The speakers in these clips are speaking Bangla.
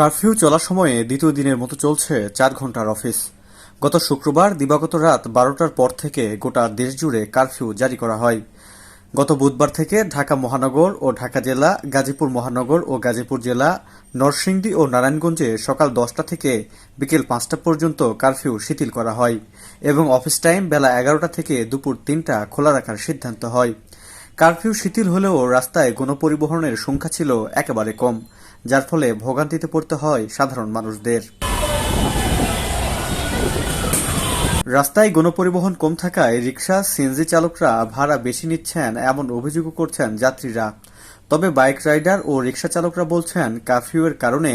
কারফিউ চলার সময়ে দ্বিতীয় দিনের মতো চলছে ৪ ঘণ্টার অফিস। গত শুক্রবার দিবাগত রাত ১২টার পর থেকে গোটা দেশ জুড়ে কারফিউ জারি করা হয়। গত বুধবার থেকে ঢাকা মহানগর ও ঢাকা জেলা, গাজীপুর মহানগর ও গাজীপুর জেলা, নরসিংদী ও নারায়ণগঞ্জে সকাল ১০টা থেকে বিকেল ৫টা পর্যন্ত কারফিউ শিথিল করা হয় এবং অফিস টাইম বেলা ১১টা থেকে দুপুর ৩টা খোলা রাখার সিদ্ধান্ত হয়। কারফিউ শিথিল হলেও রাস্তায় গণপরিবহনের সংখ্যা ছিল একেবারে কম, যার ফলে ভোগান্তিতে পড়তে হয় সাধারণ মানুষদের। রাস্তায় গণপরিবহন কম থাকায় রিকশা, সিএনজি চালকরা ভাড়া বেশি নিচ্ছেন এমন অভিযোগও করছেন যাত্রীরা। তবে বাইক রাইডার ও রিকশা চালকরা বলছেন কারফিউয়ের কারণে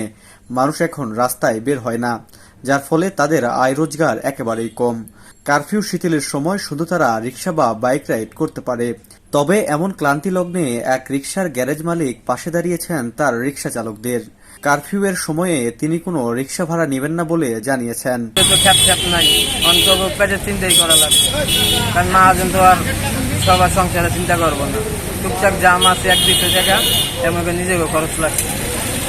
মানুষ এখন রাস্তায় বের হয় না, যার ফলে তাদের আয় রোজগার একেবারেই কম। কারফিউ শিথিলের সময় শুধু তারা রিকশা বা বাইক রাইড করতে পারে। তবে এমন ক্লান্তি লগ্নে এক রিকশার গ্যারেজ মালিক পাশে দাঁড়িয়েছেন তার রিকশা চালকদের। কারফিউয়ের সময়ে তিনি কোনো রিকশা ভাড়া নেবেন না বলে জানিয়েছেন। চিন্তাই করা লাগবে, কারণ মহাজন তো আর সবার সংসারে চিন্তা করবো না। টুকটাক জাম আছে ১-২০০ টাকা, এমন করে নিজেকে খরচ লাগছে।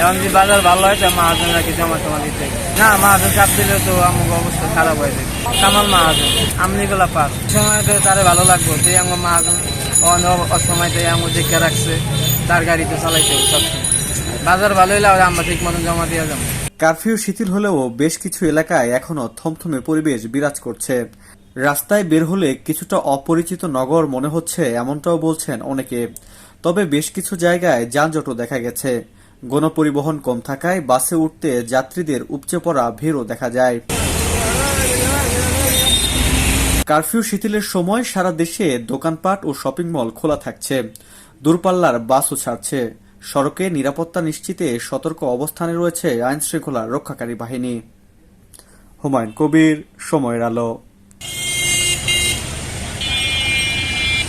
এখন যদি বাজার ভালো হয় তো মহাজন আর কি জমা টমা দিতে না, মহাজন চাপ দিলে তো আমার অবস্থা খারাপ হয়ে যাবে। কামাল মহাজন আমনিগুলা পাস সময় তো তারে ভালো লাগবো, যে আমার মহাজন অসময়তে আমার দেখে রাখছে, তার গাড়িতে চালাইতে সবসময়। বাজার ভালো হইলে আমরা ঠিক মতন জমা দিয়ে যাবো। কারফিউ শিথিল হলেও বেশ কিছু এলাকায় এখনো থমথমে পরিবেশ বিরাজ করছে। রাস্তায় বের হলে কিছুটা অপরিচিত নগর মনে হচ্ছে, এমনটাও বলছেন অনেকে। তবে বেশ কিছু জায়গায় যানজটও দেখা গেছে। গণপরিবহন কম থাকায় বাসে উঠতে যাত্রীদের উপচে পড়া ভিড়ও দেখা যায়। কারফিউ শিথিলের সময় সারা দেশে দোকানপাট ও শপিং মল খোলা থাকছে। দূরপাল্লার বাসও ছাড়ছে। সড়কে নিরাপত্তা নিশ্চিতে সতর্ক অবস্থানে রয়েছে আইনশৃঙ্খলা রক্ষাকারী বাহিনী। হুমায়ুন কবির, সময়ের আলো।